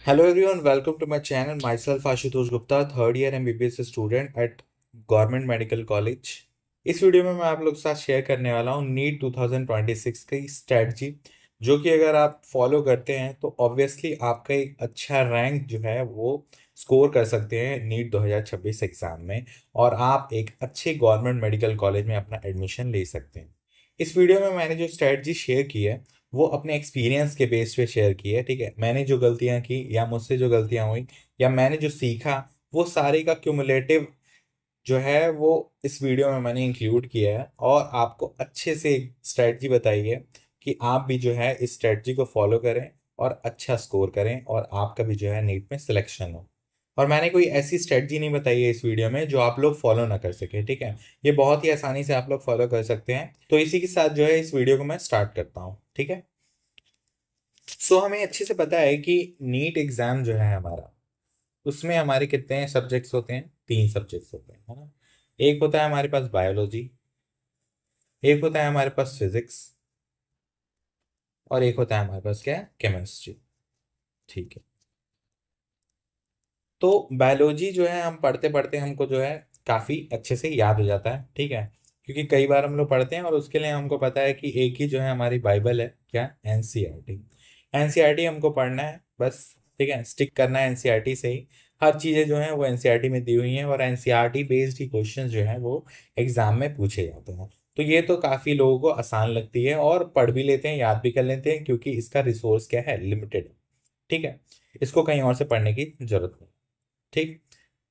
Hello everyone, welcome to my channel. Myself Ashutosh Gupta, third year MBBS student at government medical college. इस video में मैं आप लोग के साथ शेयर करने वाला हूँ नीट 2026 की स्ट्रेटजी, जो कि अगर आप फॉलो करते हैं तो ऑब्वियसली आपका एक अच्छा रैंक जो है वो स्कोर कर सकते हैं नीट 2026 एग्जाम में, और आप एक अच्छे गवर्नमेंट मेडिकल कॉलेज में अपना एडमिशन ले सकते हैं। इस वीडियो में मैंने जो स्ट्रेटजी शेयर की है वो अपने एक्सपीरियंस के बेस पे शेयर की है। ठीक है, मैंने जो गलतियां की या मुझसे जो गलतियां हुई या मैंने जो सीखा, वो सारे का क्यूमुलेटिव जो है वो इस वीडियो में मैंने इंक्लूड किया है, और आपको अच्छे से स्ट्रेटजी बताई है कि आप भी जो है इस स्ट्रेटजी को फॉलो करें और अच्छा स्कोर करें और आपका भी जो है नीट में सिलेक्शन हो। और मैंने कोई ऐसी स्ट्रेटजी नहीं बताई है इस वीडियो में जो आप लोग फॉलो ना कर सके। ठीक है, ये बहुत ही आसानी से आप लोग फॉलो कर सकते हैं। तो इसी के साथ जो है इस वीडियो को मैं स्टार्ट करता हूँ। ठीक है, हमें अच्छे से पता है कि नीट एग्जाम जो है हमारा, उसमें हमारे कितने सब्जेक्ट्स होते हैं? तीन सब्जेक्ट्स होते हैं, है ना। एक होता है हमारे पास बायोलॉजी, एक होता है हमारे पास फिजिक्स, और एक होता है हमारे पास क्या है? केमिस्ट्री। ठीक है, तो बायोलॉजी जो है हम पढ़ते पढ़ते हमको जो है काफ़ी अच्छे से याद हो जाता है। ठीक है, क्योंकि कई बार हम लोग पढ़ते हैं और उसके लिए हमको पता है कि एक ही जो है हमारी बाइबल है, क्या? एनसीईआरटी। एनसीईआरटी हमको पढ़ना है बस। ठीक है, स्टिक करना है एनसीईआरटी से ही। हर चीज़ें जो है वो एनसीईआरटी में दी हुई हैं, और एनसीईआरटी बेस्ड ही क्वेश्चन जो है वो एग्जाम में पूछे जाते हैं। तो ये तो काफ़ी लोगों को आसान लगती है और पढ़ भी लेते हैं, याद भी कर लेते हैं, क्योंकि इसका रिसोर्स क्या है? लिमिटेड। ठीक है, इसको कहीं और से पढ़ने की जरूरत नहीं। ठीक,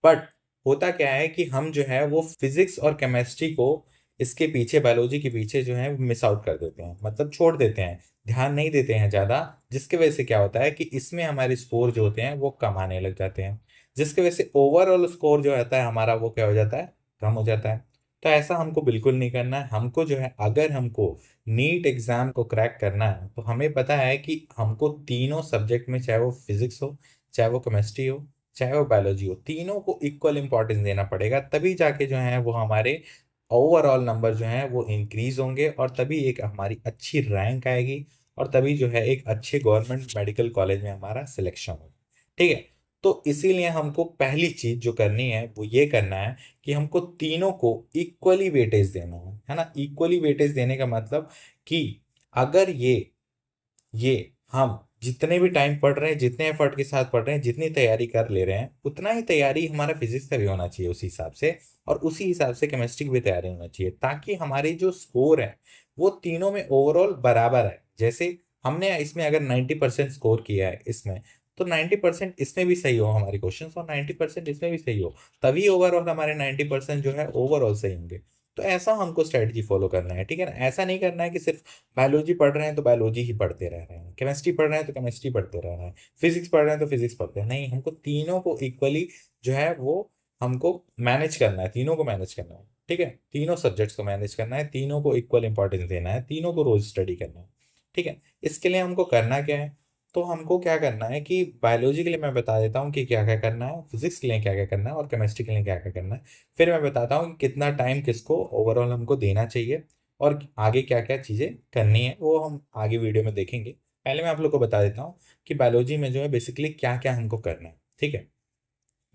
बट होता क्या है कि हम जो है वो फिजिक्स और केमिस्ट्री को इसके पीछे, बायोलॉजी के पीछे जो है मिस आउट कर देते हैं, मतलब छोड़ देते हैं, ध्यान नहीं देते हैं ज़्यादा। जिसकी वजह से क्या होता है कि इसमें हमारे स्कोर जो होते हैं वो कम आने लग जाते हैं, जिसकी वजह से ओवरऑल स्कोर जो रहता है हमारा वो क्या हो जाता है? कम हो जाता है। तो ऐसा हमको बिल्कुल नहीं करना है। हमको जो है, अगर हमको नीट एग्जाम को क्रैक करना है तो हमें पता है कि हमको तीनों सब्जेक्ट में, चाहे वो फिजिक्स हो, चाहे वो केमिस्ट्री हो, चाहे वो बायोलॉजी हो, तीनों को इक्वल इंपॉर्टेंस देना पड़ेगा। तभी जाके जो है वो हमारे ओवरऑल नंबर जो है वो इंक्रीज होंगे, और तभी एक हमारी अच्छी रैंक आएगी, और तभी जो है एक अच्छे गवर्नमेंट मेडिकल कॉलेज में हमारा सिलेक्शन होगा। ठीक है, तो इसीलिए हमको पहली चीज जो करनी है वो ये करना है कि हमको तीनों को इक्वली वेटेज देना है ना। इक्वली वेटेज देने का मतलब कि अगर ये हम जितने भी टाइम पढ़ रहे हैं, जितने एफर्ट के साथ पढ़ रहे हैं, जितनी तैयारी कर ले रहे हैं, उतना ही तैयारी हमारा फिजिक्स का भी होना चाहिए उसी हिसाब से, और उसी हिसाब से केमिस्ट्री की भी तैयारी होना चाहिए, ताकि हमारे जो स्कोर है वो तीनों में ओवरऑल बराबर है। जैसे हमने इसमें अगर 90% स्कोर किया है इसमें, तो 90% इसमें भी सही हो हमारे क्वेश्चन, और 90% इसमें भी सही हो, तभी ओवरऑल हमारे 90% जो है ओवरऑल सही होंगे। तो ऐसा हमको स्ट्रेटजी फॉलो करना है। ठीक है ना, ऐसा नहीं करना है कि सिर्फ बायोलॉजी पढ़ रहे हैं तो बायोलॉजी ही पढ़ते रह रहे हैं, केमिस्ट्री पढ़ रहे हैं तो केमिस्ट्री पढ़ते रह रहे हैं, फिजिक्स पढ़ रहे हैं तो फिजिक्स पढ़ते हैं। नहीं, हमको तीनों को इक्वली जो है वो हमको मैनेज करना है, तीनों को मैनेज करना है। ठीक है, तीनों सब्जेक्ट्स को मैनेज करना है, तीनों को इक्वल इंपॉर्टेंस देना है, तीनों को रोज स्टडी करना है। ठीक है, इसके लिए हमको करना क्या है? तो हमको क्या करना है कि बायोलॉजी के लिए मैं बता देता हूँ कि क्या क्या करना है, फिजिक्स के लिए क्या क्या करना है, और केमिस्ट्री के लिए क्या क्या करना है। फिर मैं बताता हूँ कि कितना टाइम किसको ओवरऑल हमको देना चाहिए, और आगे क्या क्या चीज़ें करनी है वो हम आगे वीडियो में देखेंगे। पहले मैं आप लोग को बता देता हूँ कि बायोलॉजी में जो है बेसिकली क्या क्या हमको करना है। ठीक है,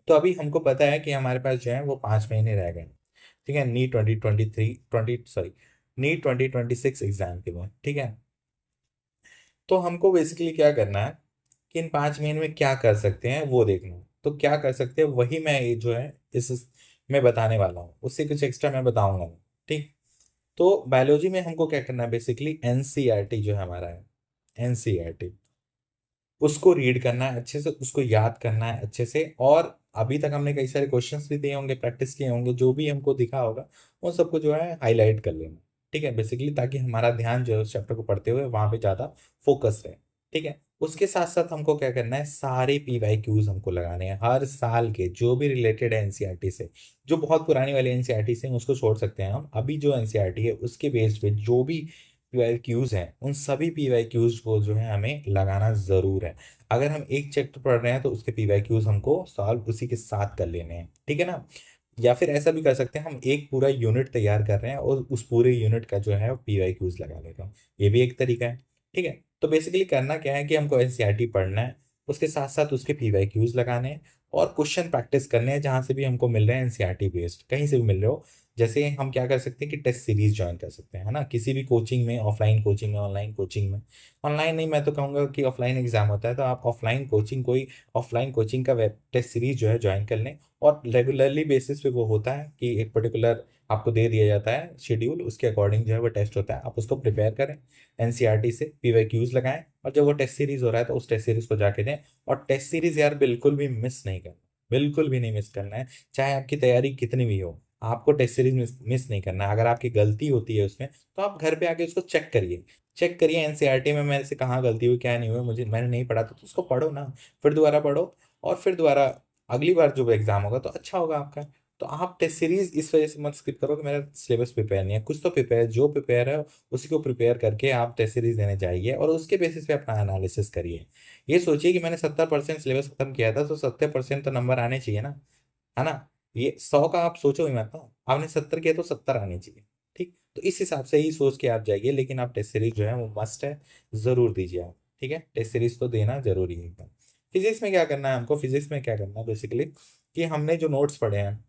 तो अभी हमको पता है कि हमारे पास जो है वो 5 महीने रह गए हैं। ठीक है, NEET 2023 twenty sorry NEET 2026 exam के लिए। ठीक है, तो हमको बेसिकली क्या करना है कि इन 5 महीने में क्या कर सकते हैं वो देखना है। तो क्या कर सकते हैं वही मैं ये जो है इस मैं बताने वाला हूँ, उससे कुछ एक्स्ट्रा मैं बताऊंगा नहीं। ठीक, तो बायोलॉजी में हमको क्या करना है? बेसिकली एनसीईआरटी जो है हमारा है, एनसीईआरटी उसको रीड करना है अच्छे से, उसको याद करना है अच्छे से। और अभी तक हमने कई सारे क्वेश्चंस भी दिए होंगे, प्रैक्टिस किए होंगे, जो भी हमको दिखा होगा उन सबको जो है हाईलाइट कर लेना। ठीक है, बेसिकली ताकि हमारा ध्यान जो है उस चैप्टर को पढ़ते हुए वहां पे ज़्यादा फोकस रहे। ठीक है, उसके साथ साथ हमको क्या करना है? सारे पीवाईक्यूज हमको लगाने हैं हर साल के, जो भी रिलेटेड है एनसीईआरटी से। जो बहुत पुरानी वाली एनसीईआरटी से उसको छोड़ सकते हैं हम, अभी जो एनसीईआरटी है उसके बेस्ड पे जो भी पीवाईक्यूज हैं, उन सभी पीवाईक्यूज को जो है हमें लगाना ज़रूर है। अगर हम एक चैप्टर पढ़ रहे हैं तो उसके पीवाईक्यूज हमको सॉल्व उसी के साथ कर लेने हैं। ठीक है ना, या फिर ऐसा भी कर सकते हैं, हम एक पूरा यूनिट तैयार कर रहे हैं और उस पूरे यूनिट का जो है पीवाईक्यूज लगा लेते हैं, ये भी एक तरीका है। ठीक है, तो बेसिकली करना क्या है कि हमको एनसीईआरटी पढ़ना है, उसके साथ साथ उसके पीवाईक्यूज लगाने हैं और क्वेश्चन प्रैक्टिस करने हैं जहाँ से भी हमको मिल रहे हैं एनसीईआरटी बेस्ड, कहीं से भी मिल रहे हो। जैसे हम क्या कर सकते हैं कि टेस्ट सीरीज ज्वाइन कर सकते हैं, है ना, किसी भी कोचिंग में, ऑफलाइन कोचिंग में, ऑनलाइन कोचिंग में। ऑनलाइन नहीं, मैं तो कहूँगा कि ऑफलाइन एग्जाम होता है तो आप ऑफलाइन कोचिंग, कोई ऑफलाइन कोचिंग का वेब टेस्ट सीरीज जो है ज्वाइन कर लें। और रेगुलरली बेसिस पे वो होता है कि एक पर्टिकुलर आपको दे दिया जाता है शेड्यूल, उसके अकॉर्डिंग जो है वो टेस्ट होता है, आप उसको प्रिपेयर करें एनसीईआरटी से, पीवाईक्यूज लगाएं, और जब वो टेस्ट सीरीज हो रहा है तो उस टेस्ट सीरीज को जाके दें। और टेस्ट सीरीज यार बिल्कुल भी मिस नहीं करना, बिल्कुल भी नहीं मिस करना है, चाहे आपकी तैयारी कितनी भी हो, आपको टेस्ट सीरीज मिस नहीं करना है। अगर आपकी गलती होती है उसमें तो आप घर पे आके उसको चेक करिए, चेक करिए एनसीईआरटी में मेरे से कहाँ गलती हुई, क्या नहीं हुई, मुझे मैंने नहीं पढ़ा तो उसको पढ़ो ना, फिर दोबारा पढ़ो, और फिर दोबारा अगली बार जो एग्जाम होगा तो अच्छा होगा आपका। तो आप टेस्ट सीरीज इस वजह से मत स्किप करो कि मेरा सिलेबस प्रिपेयर नहीं है, कुछ तो प्रिपेयर, जो प्रिपेयर है उसी को प्रिपेयर करके आप टेस्ट सीरीज देने जाइए और उसके बेसिस पे अपना एनालिसिस करिए। ये सोचिए कि मैंने 70% सिलेबस खत्म किया था तो 70% तो नंबर आने चाहिए ना, है ना। ये 100 का आप सोचो ही मत ना, आपने 70 किया तो 70 आने चाहिए। ठीक, तो इस हिसाब से ही सोच के आप जाइए, लेकिन आप टेस्ट सीरीज जो है वो मस्ट है, जरूर दीजिए आप। ठीक है, टेस्ट सीरीज तो देना जरूरी है एकदम। फिजिक्स में क्या करना है हमको, फिजिक्स में क्या करना है बेसिकली कि हमने जो नोट्स पढ़े हैं,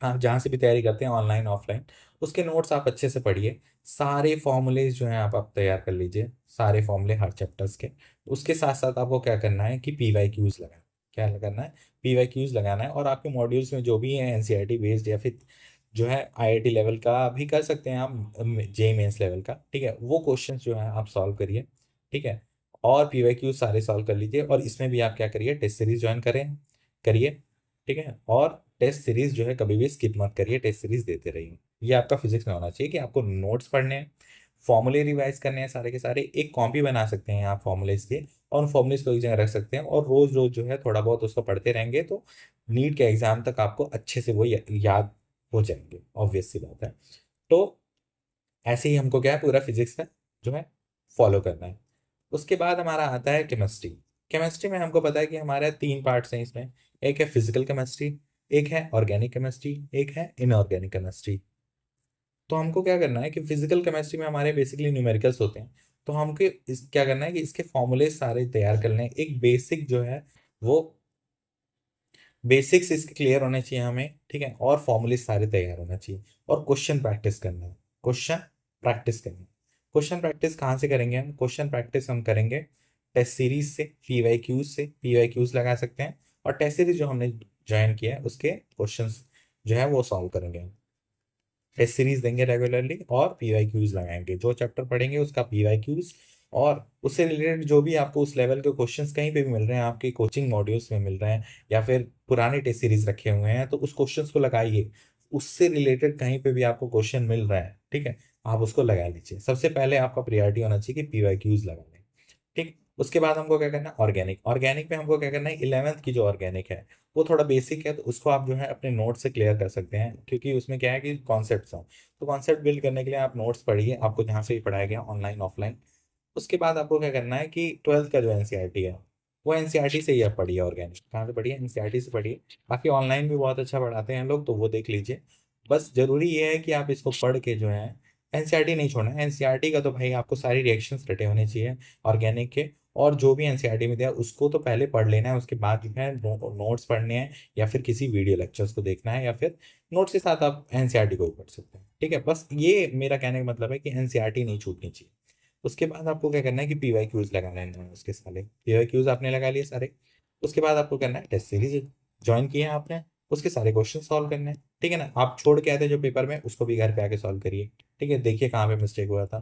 आप जहाँ से भी तैयारी करते हैं ऑनलाइन ऑफलाइन, उसके नोट्स आप अच्छे से पढ़िए। सारे फॉर्मूलेज जो हैं आप तैयार कर लीजिए, सारे फॉर्मूले हर चैप्टर्स के। उसके साथ साथ आपको क्या करना है कि पीवाईक्यूज लगाना, क्या करना है, पीवाईक्यूज लगाना है। और आपके मॉड्यूल्स में जो भी है एनसीईआरटी बेस्ड, या फिर जो है आईआईटी लेवल का भी कर सकते हैं आप, जे मेंस लेवल का, ठीक है, वो क्वेश्चंस जो है आप सॉल्व करिए। ठीक है, और पीवाईक्यूज सारे सॉल्व कर लीजिए, और इसमें भी आप क्या करिए, टेस्ट सीरीज ज्वाइन करें, करिए। ठीक है, और टेस्ट सीरीज जो है कभी भी स्किप मत करिए, टेस्ट सीरीज देते रहिए। ये आपका फिजिक्स में होना चाहिए कि आपको नोट्स पढ़ने हैं, फॉर्मूले रिवाइज करने हैं सारे के सारे, एक कॉपी बना सकते हैं आप फॉर्मूलेज के, और उन फॉर्मूलेज को एक जगह रख सकते हैं, और रोज रोज जो है थोड़ा बहुत उसको पढ़ते रहेंगे तो नीट के एग्जाम तक आपको अच्छे से वो याद हो जाएंगे, ऑब्वियस सी बात है। तो ऐसे ही हमको क्या है, पूरा फिजिक्स का जो है फॉलो करना है। उसके बाद हमारा आता है केमिस्ट्री। केमिस्ट्री में हमको पता है कि हमारे 3 पार्ट्स हैं इसमें, एक है फिजिकल केमिस्ट्री, एक है ऑर्गेनिक केमिस्ट्री, एक है इनऑर्गेनिक केमिस्ट्री। तो हमको क्या करना है कि फिजिकल केमिस्ट्री में हमारे बेसिकली न्यूमेरिकल्स होते हैं, तो हमको क्या करना है कि इसके फॉर्मूले सारे तैयार कर लें, एक बेसिक जो है वो बेसिक्स इसके क्लियर होने चाहिए हमें। ठीक है, और फॉर्मूले सारे तैयार होना चाहिए, और क्वेश्चन प्रैक्टिस करना है, क्वेश्चन प्रैक्टिस करना है। क्वेश्चन प्रैक्टिस कहाँ से करेंगे हम, क्वेश्चन प्रैक्टिस हम करेंगे टेस्ट सीरीज से, पीवाईक्यूज से, पीवाईक्यूज लगा सकते हैं, और टेस्ट सीरीज जो हमने ज्वाइन किया है उसके क्वेश्चंस जो है वो सॉल्व करेंगे हम। टेस्ट सीरीज देंगे रेगुलरली, और पीवाईक्यूज लगाएंगे, जो चैप्टर पढ़ेंगे उसका पीवाईक्यूज, और उससे रिलेटेड जो भी आपको उस लेवल के क्वेश्चंस कहीं पे भी मिल रहे हैं, आपके कोचिंग मॉड्यूल्स में मिल रहे हैं, या फिर पुराने टेस्ट सीरीज रखे हुए हैं, तो उस क्वेश्चंस को लगाइए। उससे रिलेटेड कहीं पे भी आपको क्वेश्चन मिल रहा है, ठीक है, आप उसको लगा लीजिए। सबसे पहले आपका प्रायोरिटी होना चाहिए कि पीवाईक्यूज लगा लें। ठीक, उसके बाद हमको क्या करना है, ऑर्गेनिक। ऑर्गेनिक में हमको क्या करना है, 11th की जो ऑर्गेनिक है वो थोड़ा बेसिक है, तो उसको आप जो है अपने नोट से क्लियर कर सकते हैं, क्योंकि उसमें क्या है कि कॉन्सेप्ट्स हैं। तो कॉन्सेप्ट बिल्ड करने के लिए आप नोट्स पढ़िए, आपको जहाँ से भी पढ़ाया गया ऑनलाइन ऑफलाइन। उसके बाद आपको क्या करना है कि 12th का जो एनसीईआरटी है वो एनसीईआरटी से ही आप पढ़िए, ऑर्गेनिक कहाँ से पढ़िए, एनसीईआरटी से पढ़िए। बाकी ऑनलाइन भी बहुत अच्छा पढ़ाते हैं लोग, तो वो देख लीजिए। बस जरूरी ये है कि आप इसको पढ़ के जो है एनसीईआरटी नहीं छोड़ना है। एनसीईआरटी का तो भाई आपको सारी रिएक्शंस रटे होने चाहिए ऑर्गेनिक के, और जो भी एनसीईआरटी में दिया उसको तो पहले पढ़ लेना है, उसके बाद जो है नोट्स पढ़ने हैं, या फिर किसी वीडियो लेक्चर्स को देखना है, या फिर नोट्स के साथ आप एनसीईआरटी को भी पढ़ सकते हैं। ठीक है, बस ये मेरा कहने का मतलब है कि एनसीईआरटी नहीं छूटनी चाहिए। उसके बाद आपको क्या करना है कि पीवाईक्यूज लगा लेना है, उसके सारे पीवाईक्यूज आपने लगा लिए सारे। उसके बाद आपको करना है टेस्ट सीरीज ज्वाइन किए हैं आपने, उसके सारे क्वेश्चन सॉल्व करने हैं। ठीक है ना, आप छोड़ के आए थे जो पेपर में उसको भी घर पे आके सॉल्व करिए। ठीक है, देखिए कहाँ पे मिस्टेक हुआ था।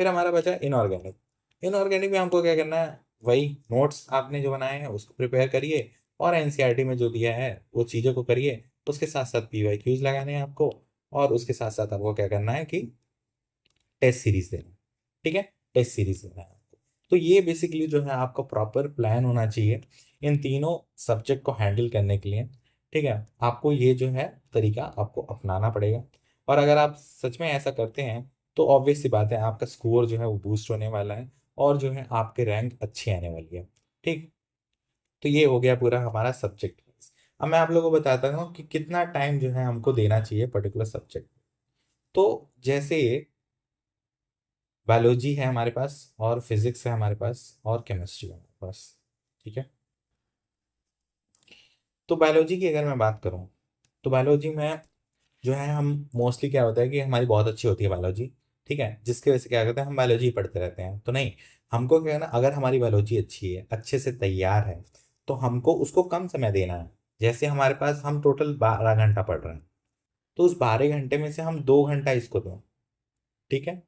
फिर हमारा बचा इनऑर्गेनिक। इनऑर्गेनिक में हमको क्या करना है, वही नोट्स आपने जो बनाए हैं उसको प्रिपेयर करिए, और एनसीईआरटी में जो दिया है वो चीज़ों को करिए। उसके साथ साथ पीवाईक्यूज लगाने हैं आपको, और उसके साथ साथ आपको क्या करना है कि टेस्ट सीरीज देना है। ठीक है, टेस्ट सीरीज देना है आपको। तो ये बेसिकली जो है आपका प्रॉपर प्लान होना चाहिए इन तीनों सब्जेक्ट को हैंडल करने के लिए। ठीक है, आपको ये जो है तरीका आपको अपनाना पड़ेगा, और अगर आप सच में ऐसा करते हैं तो ऑब्वियस सी बात है आपका स्कोर जो है वो बूस्ट होने वाला है, और जो है आपके रैंक अच्छी आने वाली है। ठीक, तो ये हो गया पूरा हमारा सब्जेक्ट। अब मैं आप लोगों को बताता हूँ कि कितना टाइम जो है हमको देना चाहिए पर्टिकुलर सब्जेक्ट। तो जैसे बायोलॉजी है हमारे पास, और फिजिक्स है हमारे पास, और केमिस्ट्री है हमारे पास। ठीक है, तो बायोलॉजी की अगर मैं बात करूँ, तो बायोलॉजी में जो है हम मोस्टली क्या होता है कि हमारी बहुत अच्छी होती है बायोलॉजी, ठीक है, जिसकी वजह से क्या करते हैं हम बायोलॉजी पढ़ते रहते हैं। तो नहीं, हमको क्या है ना, अगर हमारी बायोलॉजी अच्छी है, अच्छे से तैयार है, तो हमको उसको कम समय देना है। जैसे हमारे पास हम टोटल 12 घंटा पढ़ रहे हैं, तो उस 12 घंटे में से हम 2 घंटा इसको दें, ठीक है,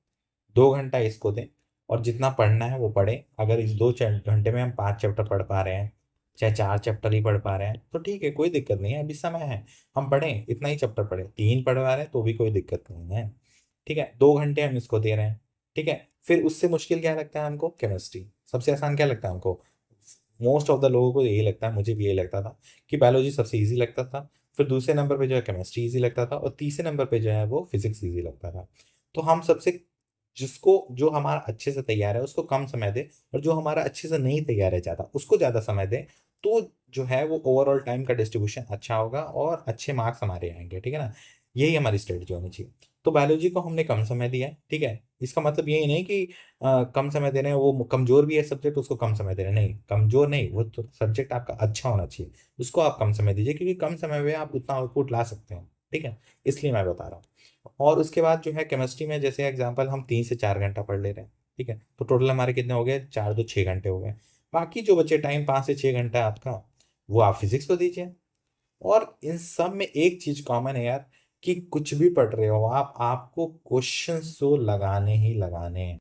2 घंटा इसको दें, और जितना पढ़ना है वो पढ़ें। अगर इस 2 घंटे में हम 5 चैप्टर पढ़ पा रहे हैं, चाहे 4 चैप्टर ही पढ़ पा रहे हैं, तो ठीक है, कोई दिक्कत नहीं है, अभी समय है, हम पढ़ें, इतना ही चैप्टर पढ़ें। 3 पढ़वा रहे हैं तो भी कोई दिक्कत नहीं है, ठीक है, 2 घंटे हम इसको दे रहे हैं, ठीक है। फिर उससे मुश्किल क्या लगता है हमको? केमिस्ट्री। सबसे आसान क्या लगता है हमको? मोस्ट ऑफ द लोगों को यही लगता है, मुझे भी यही लगता था कि बायोलॉजी सबसे इजी लगता था, फिर दूसरे नंबर पे जो है केमिस्ट्री इजी लगता था, और तीसरे नंबर पे जो है वो फिजिक्स इजी लगता था। तो हम सबसे, जिसको जो हमारा अच्छे से तैयार है उसको कम समय दे, और जो हमारा अच्छे से नहीं तैयार है ज़्यादा उसको ज़्यादा समय दे, तो जो है वो ओवरऑल टाइम का डिस्ट्रीब्यूशन अच्छा होगा और अच्छे मार्क्स हमारे आएंगे, ठीक है ना। यही हमारी स्ट्रेटजी होनी चाहिए। तो बायोलॉजी को हमने कम समय दिया है, ठीक है, इसका मतलब यही नहीं कि कम समय दे रहे हैं, वो कमजोर भी है सब्जेक्ट उसको कम समय दे रहे हैं, नहीं, कमजोर नहीं, वो तो सब्जेक्ट आपका अच्छा होना चाहिए, उसको आप कम समय दीजिए, क्योंकि कम समय में आप उतना आउटपुट ला सकते हैं, ठीक है, इसलिए मैं बता रहा हूँ। और उसके बाद जो है केमिस्ट्री में, जैसे एग्जांपल हम 3 से 4 घंटा पढ़ ले रहे हैं, ठीक है, तो टोटल हमारे कितने हो गए? 4 2 6 घंटे हो गए। बाकी जो बचे टाइम 5 से 6 घंटा आपका, वो आप फिजिक्स को दीजिए। और इन सब में एक चीज कॉमन है यार, कि कुछ भी पढ़ रहे हो आप, आपको क्वेश्चन तो लगाने ही लगाने हैं।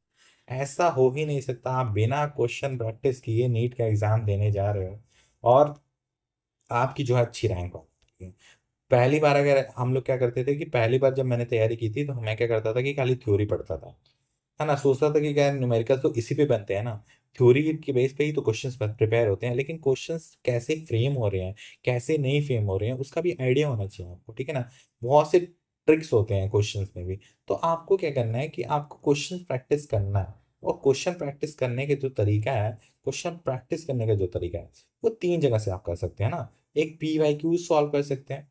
ऐसा हो ही नहीं सकता आप बिना क्वेश्चन प्रैक्टिस किए नीट का एग्जाम देने जा रहे हो और आपकी जो है अच्छी रैंक हो। पहली बार अगर हम लोग क्या करते थे कि पहली बार जब मैंने तैयारी की थी, तो मैं क्या करता था कि खाली थ्योरी पढ़ता था, है ना, सोचता था कि क्या न्यूमेरिकल तो इसी पे बनते हैं ना, थ्योरी के बेस पे ही तो क्वेश्चंस प्रिपेयर होते हैं, लेकिन क्वेश्चंस कैसे फ्रेम हो रहे हैं, कैसे नहीं फ्रेम हो रहे हैं, उसका भी आइडिया होना चाहिए आपको, ठीक है ना। बहुत से ट्रिक्स होते हैं क्वेश्चंस में भी। तो आपको क्या करना है कि आपको क्वेश्चन प्रैक्टिस करना है, और क्वेश्चन प्रैक्टिस करने के जो तरीका है, क्वेश्चन प्रैक्टिस करने का जो तरीका है, वो 3 जगह से आप कर सकते हैं ना। एक PYQ सॉल्व कर सकते हैं,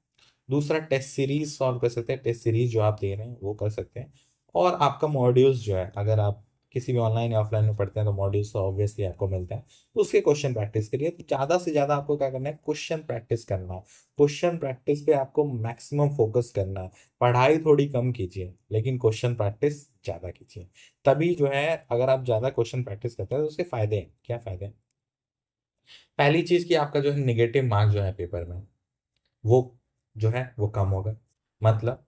दूसरा टेस्ट सीरीज सॉल्व कर सकते हैं, टेस्ट सीरीज जो आप दे रहे हैं वो कर सकते हैं, और आपका मॉड्यूल्स जो है, अगर आप किसी भी ऑनलाइन या ऑफलाइन में पढ़ते हैं तो मॉड्यूल्स तो ऑब्वियसली आपको मिलते हैं, तो उसके क्वेश्चन प्रैक्टिस करिए। तो ज़्यादा से ज़्यादा आपको क्या करना है? क्वेश्चन प्रैक्टिस करना है। क्वेश्चन प्रैक्टिस पे आपको मैक्सिमम फोकस करना है। पढ़ाई थोड़ी कम कीजिए, लेकिन क्वेश्चन प्रैक्टिस ज़्यादा कीजिए। तभी जो है, अगर आप ज़्यादा क्वेश्चन प्रैक्टिस करते हैं तो उसके फायदे हैं। क्या फायदे हैं? पहली चीज़ कि आपका जो है निगेटिव मार्क जो है पेपर में, वो जो है वो कम होगा, मतलब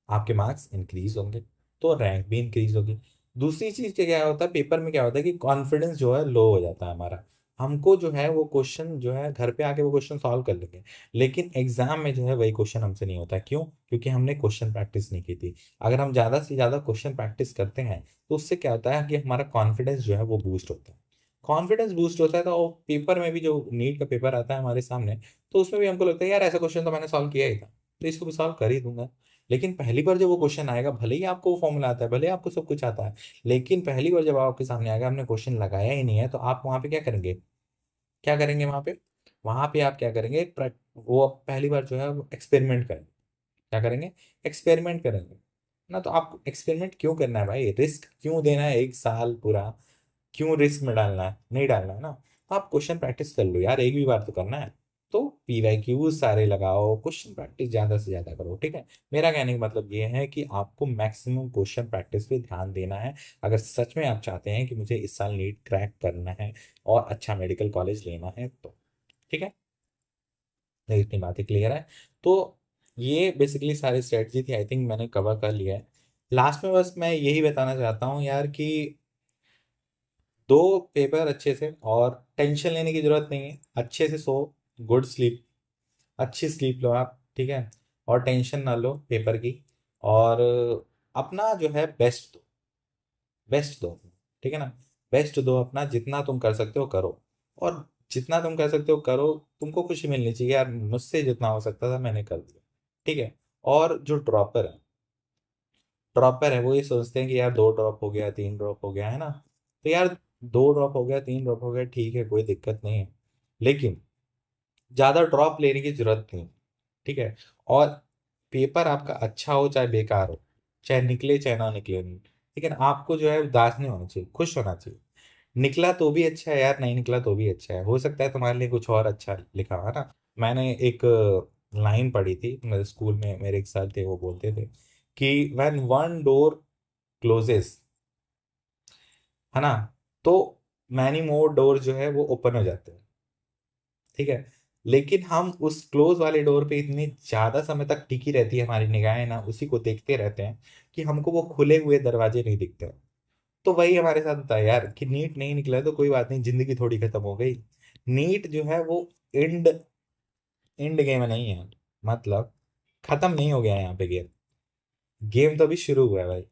आपके मार्क्स इंक्रीज होंगे, तो रैंक भी इंक्रीज होगी। दूसरी चीज क्या क्या होता है पेपर में, क्या होता है कि कॉन्फिडेंस जो है लो हो जाता है हमारा। हमको जो है वो क्वेश्चन जो है घर पे आके वो क्वेश्चन सॉल्व कर लेंगे, लेकिन एग्जाम में जो है वही क्वेश्चन हमसे नहीं होता। क्यों? क्योंकि हमने क्वेश्चन प्रैक्टिस नहीं की थी। अगर हम ज़्यादा से ज़्यादा क्वेश्चन प्रैक्टिस करते हैं, तो उससे क्या होता है कि हमारा कॉन्फिडेंस जो है वो बूस्ट होता है। कॉन्फिडेंस बूस्ट होता है, तो पेपर में भी, जो नीट का पेपर आता है हमारे सामने, तो उसमें भी हमको लगता है यार ऐसा क्वेश्चन तो मैंने सॉल्व किया ही था, तो इसको भी सॉल्व कर ही दूंगा। लेकिन पहली बार जब वो क्वेश्चन आएगा, भले ही आपको वो फॉर्मूला आता है, भले ही आपको सब कुछ आता है, लेकिन पहली बार जब आपके सामने आएगा, हमने क्वेश्चन लगाया ही नहीं है, तो आप वहां पे क्या करेंगे? क्या करेंगे वहां पे? वहां पे आप क्या करेंगे? वो आप पहली बार जो है एक्सपेरिमेंट करेंगे। क्या करेंगे? एक्सपेरिमेंट करेंगे ना। तो आप एक्सपेरिमेंट क्यों करना है भाई? रिस्क क्यों देना है 1 साल पूरा? क्यों रिस्क में डालना है? नहीं डालना है ना। तो आप क्वेश्चन प्रैक्टिस कर लो यार, एक भी बार तो करना है। तो PYQ सारे लगाओ, क्वेश्चन प्रैक्टिस ज्यादा से ज्यादा करो, ठीक है। मेरा कहने का मतलब ये है कि आपको मैक्सिमम क्वेश्चन प्रैक्टिस पे ध्यान देना है, अगर सच में आप चाहते हैं कि मुझे इस साल नीट क्रैक करना है और अच्छा मेडिकल कॉलेज लेना है, तो ठीक है, ये इतनी बातें क्लियर है। तो ये बेसिकली सारी स्ट्रेटजी थी, आई थिंक मैंने कवर कर लिया है। लास्ट में बस मैं यही बताना चाहता हूँ यार कि दो पेपर अच्छे से, और टेंशन लेने की जरूरत नहीं है, अच्छे से सो, गुड स्लीप, अच्छी स्लीप लो आप, ठीक है, और टेंशन ना लो पेपर की, और अपना जो है बेस्ट दो, बेस्ट दो, ठीक है ना। बेस्ट दो अपना, जितना तुम कर सकते हो करो, और जितना तुम कर सकते हो करो। तुमको खुशी मिलनी चाहिए यार, मुझसे जितना हो सकता था मैंने कर दिया, ठीक है। और जो ड्रॉपर है वो ये सोचते हैं कि यार 2 ड्रॉप हो गया, 3 ड्रॉप हो गया, है ना। तो यार 2 ड्रॉप हो गया, 3 ड्रॉप हो गया, ठीक है, कोई दिक्कत नहीं है, लेकिन ज्यादा ड्रॉप लेने की जरूरत नहीं, ठीक है। और पेपर आपका अच्छा हो चाहे बेकार हो, चाहे निकले चाहे ना निकले, नहीं, लेकिन आपको जो है उदास नहीं होना चाहिए, खुश होना चाहिए। निकला तो भी अच्छा है यार, नहीं निकला तो भी अच्छा है, हो सकता है तुम्हारे लिए कुछ और अच्छा लिखा है ना। मैंने एक लाइन पढ़ी थी मेरे स्कूल में, मेरे एक सर थे वो बोलते थे कि व्हेन वन डोर क्लोजेस, है ना, तो मैनी मोर डोर जो है वो ओपन हो जाते हैं। ठीक है, लेकिन हम उस क्लोज वाले डोर पे इतनी ज्यादा समय तक टिकी रहती है हमारी निगाहें ना, उसी को देखते रहते हैं कि हमको वो खुले हुए दरवाजे नहीं दिखते हैं। तो वही हमारे साथ होता है यार कि नीट नहीं निकला तो कोई बात नहीं, जिंदगी थोड़ी खत्म हो गई। नीट जो है वो एंड एंड गेम नहीं है, मतलब खत्म नहीं हो गया है यहाँ पे गेम। गेम तो अभी शुरू हुआ है भाई।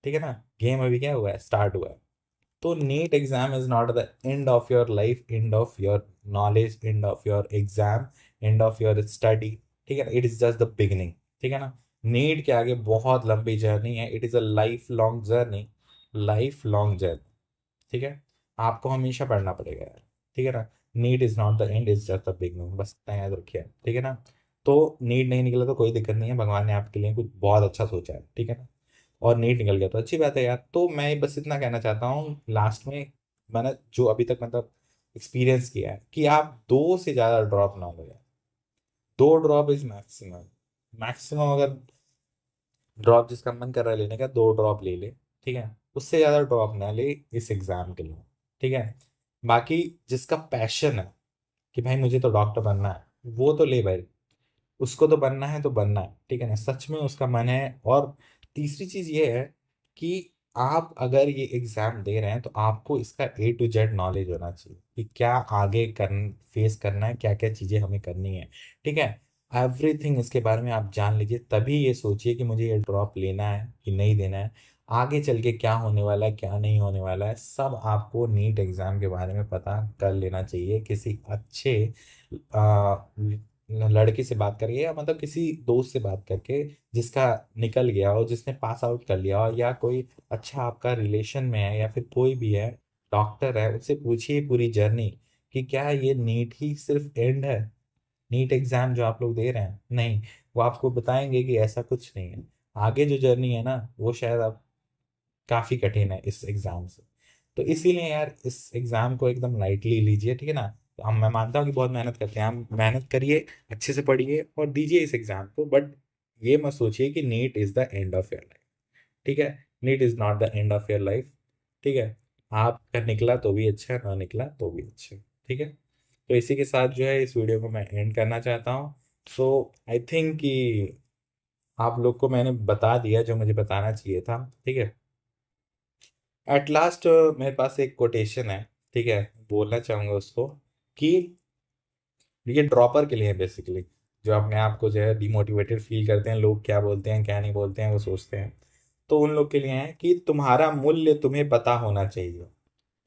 ठीक है ना, गेम अभी क्या हुआ है, स्टार्ट हुआ है। तो NEET exam is not the end of your life, end of your knowledge, end of your exam, end of your study. ठीक है ना, it is just the beginning. ठीक है ना, नीट के आगे बहुत लंबी जर्नी है, it is a life long journey, life long journey. ठीक है, आपको हमेशा पढ़ना पड़ेगा यार। ठीक है ना, NEET is not the end, is just the beginning, बस इतना याद रखिए। ठीक है ना, तो नीट नहीं निकला तो कोई दिक्कत नहीं है, भगवान ने आपके लिए कुछ बहुत अच्छा सोचा है। ठीक है ना, और नीट निकल गया तो अच्छी बात है यार। तो मैं बस इतना कहना चाहता हूँ लास्ट में, मैंने जो अभी तक मतलब एक्सपीरियंस किया है कि आप 2 से ज़्यादा ड्रॉप ना लो यार। 2 ड्रॉप इज मैक्सिमम। मैक्सिमम अगर ड्रॉप जिसका मन कर रहा है लेने का, 2 ड्रॉप ले ले। ठीक है, उससे ज़्यादा ड्रॉप ना ले इस एग्ज़ाम के लिए। ठीक है, बाकी जिसका पैशन है कि भाई मुझे तो डॉक्टर बनना है, वो तो ले भाई, उसको तो बनना है तो बनना है। ठीक है ना, सच में उसका मन है। और तीसरी चीज़ ये है कि आप अगर ये एग्ज़ाम दे रहे हैं तो आपको इसका A to Z नॉलेज होना चाहिए कि क्या आगे फेस करना है, क्या क्या चीज़ें हमें करनी है। ठीक है, एवरीथिंग इसके बारे में आप जान लीजिए, तभी ये सोचिए कि मुझे ये ड्रॉप लेना है कि नहीं देना है। आगे चल के क्या होने वाला है क्या नहीं होने वाला है, सब आपको नीट एग्ज़ाम के बारे में पता कर लेना चाहिए किसी अच्छे आ, लड़के से बात करके, या मतलब किसी दोस्त से बात करके जिसका निकल गया हो, जिसने पास आउट कर लिया हो, या कोई अच्छा आपका रिलेशन में है, या फिर कोई भी है डॉक्टर है, उससे पूछिए पूरी जर्नी कि क्या ये नीट ही सिर्फ एंड है। नीट एग्जाम जो आप लोग दे रहे हैं, नहीं, वो आपको बताएंगे कि ऐसा कुछ नहीं है। आगे जो जर्नी है ना वो शायद आप काफी कठिन है इस एग्जाम से। तो इसीलिए यार इस एग्जाम को एकदम लाइटली लीजिए। ठीक है ना, तो हम मैं मानता हूँ कि बहुत मेहनत करते हैं, हम मेहनत करिए, अच्छे से पढ़िए और दीजिए इस एग्जाम को, बट ये मत सोचिए कि NEET is the end of your life. ठीक है, NEET is not the end of your life. ठीक है, आपका निकला तो भी अच्छा, ना निकला तो भी अच्छा। ठीक है, तो इसी के साथ जो है इस वीडियो को मैं एंड करना चाहता हूँ। सो आई थिंक कि आप लोग को मैंने बता दिया जो मुझे बताना चाहिए था। ठीक है, एट लास्ट मेरे पास एक कोटेशन है। ठीक है, बोलना चाहूंगा उसको कि ये ड्रॉपर के लिए है बेसिकली, जो अपने आप को जो है डिमोटिवेटेड फील करते हैं, लोग क्या बोलते हैं क्या नहीं बोलते हैं वो सोचते हैं। तो उन लोग के लिए है कि तुम्हारा मूल्य तुम्हें पता होना चाहिए।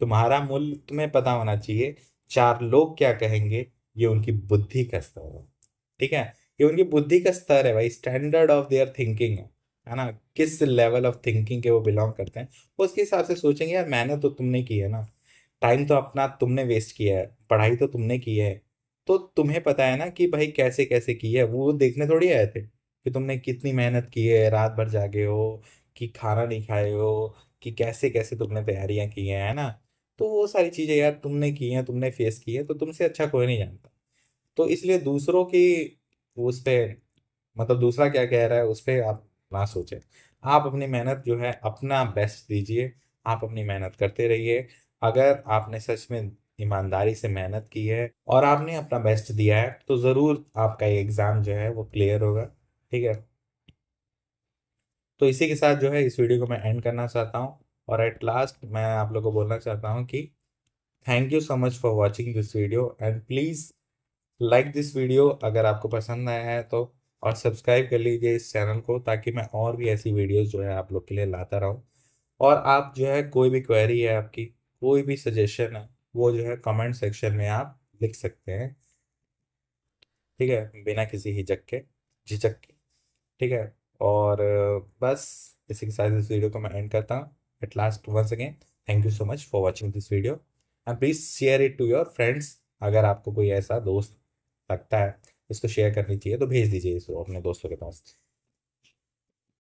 तुम्हारा मूल्य तुम्हें पता होना चाहिए, 4 लोग क्या कहेंगे, ये उनकी बुद्धि का स्तर है। ठीक है, ये उनकी बुद्धि का स्तर है भाई, स्टैंडर्ड ऑफ देयर थिंकिंग है ना, किस लेवल ऑफ थिंकिंग के वो बिलोंग करते हैं, उसके हिसाब से सोचेंगे यार मेहनत तो तुमने की है ना, टाइम तो अपना तुमने वेस्ट किया है, पढ़ाई तो तुमने की है, तो तुम्हें पता है ना कि भाई कैसे कैसे की है। वो देखने थोड़ी आए थे कि तुमने कितनी मेहनत की है, रात भर जागे हो, कि खाना नहीं खाए हो, कि कैसे कैसे तुमने तैयारियां की हैं, है ना। तो वो सारी चीजें यार तुमने की हैं, तुमने फेस की है, तो तुमसे अच्छा कोई नहीं जानता। तो इसलिए दूसरों की उस पे, मतलब दूसरा क्या कह रहा है उस पे आप ना सोचें। आप अपनी मेहनत जो है अपना बेस्ट दीजिए, आप अपनी मेहनत करते रहिए। अगर आपने सच में ईमानदारी से मेहनत की है और आपने अपना बेस्ट दिया है तो ज़रूर आपका ये एग्ज़ाम जो है वो क्लियर होगा। ठीक है, तो इसी के साथ जो है इस वीडियो को मैं एंड करना चाहता हूँ। और एट लास्ट मैं आप लोगों को बोलना चाहता हूँ कि thank you so much for watching this video, and please like this video अगर आपको पसंद आया है तो, और सब्सक्राइब कर लीजिए इस चैनल को ताकि मैं और भी ऐसी वीडियोस जो है आप लोग के लिए लाता रहूं। और आप जो है कोई भी क्वेरी है आपकी, कोई भी सजेशन है, वो जो है कमेंट सेक्शन में आप लिख सकते हैं। ठीक है, बिना किसी झिझक के। ठीक है, और बस इसी के साथ इस वीडियो को मैं एंड करता हूँ। At last once again thank you so much for watching this video, and please share it to your friends. अगर आपको कोई ऐसा दोस्त लगता है इसको शेयर करनी चाहिए तो भेज दीजिए इसको अपने दोस्तों के पास।